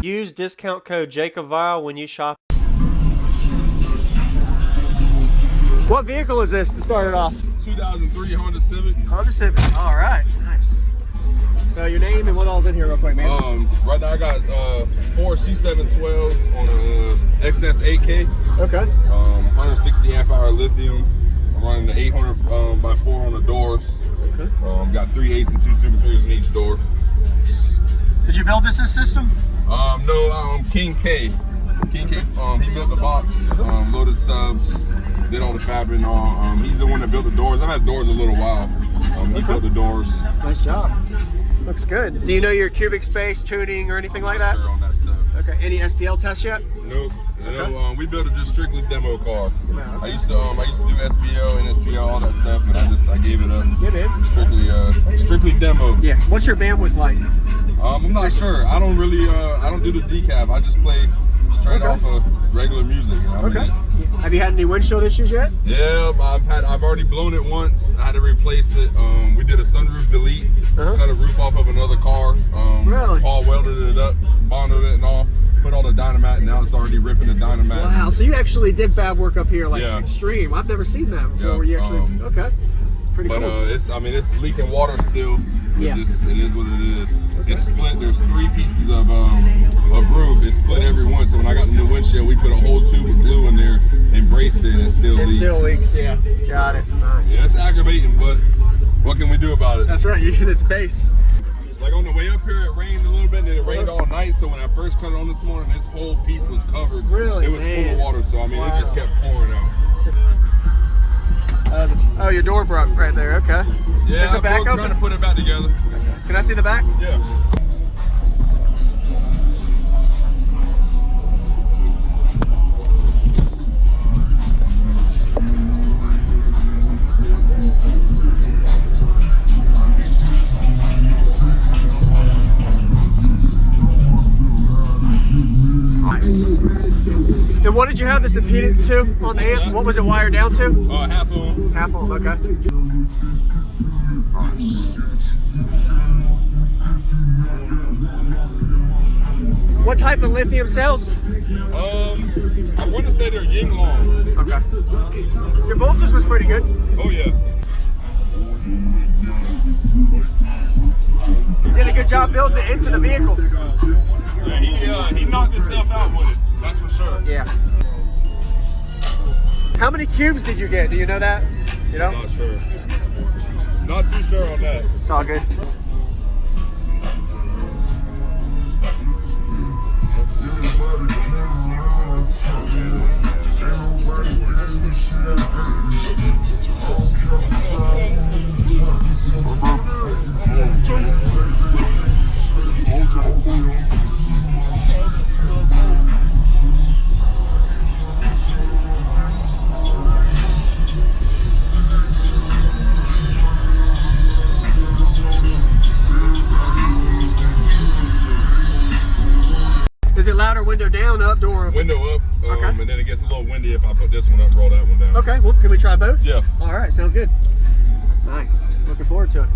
Use discount code JACOBVILE when you shop. What vehicle is this to start it off? 2003 Honda Civic. Honda Civic. All right, nice. So your name and what all's in here real quick, man? Right now I got 4 C712s on a XS 8K. Okay. 160 amp hour lithium. I'm running the 800 by 4 on the doors. Okay. Got 3 8s and 2 Super 3s in each door. Did you build this system? No, King K. King K, he built the box, loaded subs, did all the fabric and all. He's the one that built the doors. I've had doors a little while. He built the doors. Nice job. Looks good. Do you know your cubic space tuning or anything like that? Sure on that stuff. Okay. Any SPL tests yet? Nope. Okay. No, we built a just strictly demo car. Yeah, okay. I used to do SPO and SPL, all that stuff, but I gave it up. You did. Strictly demo. Yeah. What's your bandwidth like? I'm not sure. I don't really I don't do the decaf. I just play straight off of regular music. You know? Okay. Have you had any windshield issues yet? Yeah, I've already blown it once. I had to replace it. We did a sunroof delete, cut a roof off of another car. Really? Paul welded it up, bonded it and all, put all the dynamite, and now it's already ripping the dynamite. Wow, so you actually did fab work up here, like extreme. I've never seen that before. Yeah, Where you actually okay. Pretty cool. But it's leaking water still. Yeah. It is what it is. Okay. It's split. There's 3 pieces of roof. It's split every one. So when I got the new windshield, we put a whole tube of glue in there and braced it, and it still leaks. It still leaks. Yeah. Got it. Nice. Yeah, it's aggravating, but what can we do about it? That's right. You get its base. Like on the way up here, it rained a little bit, and it rained all night. So when I first cut it on this morning, this whole piece was covered. Really? It was full of water. So I mean, it just kept pouring out. Oh, your door broke right there. Okay. Yeah, Is the back open? Trying to put it back together. Can I see the back? Yeah. Nice. And what did you have this impedance to on the amp? What was it wired down to? Half ohm. Half ohm, okay. What type of lithium cells? I want to say they're Yinglong. Okay. Your voltage was pretty good. Oh yeah. You did a good job building it into the vehicle. Yeah, he knocked himself out with it. That's for sure. Yeah. How many cubes did you get? Do you know that? You know? Not sure. Not too sure on that. It's all good. Is it louder window down, up, door up? Window up, Okay. and then it gets a little windy if I put this one up and roll that one down. Okay, well, can we try both? Yeah. All right, sounds good. Nice. Looking forward to it.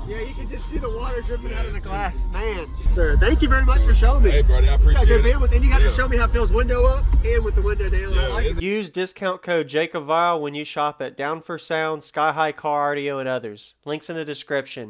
Yeah, you can just see the water dripping out of the glass. Man, sir, thank you very much for showing me. Hey, buddy, I It's got appreciate good it. bandwidth, and you got to show me how it feels window up and with the window down. I like it. Use discount code JACOBVILE when you shop at Down for Sound, Sky High Car Audio, and others. Links in the description.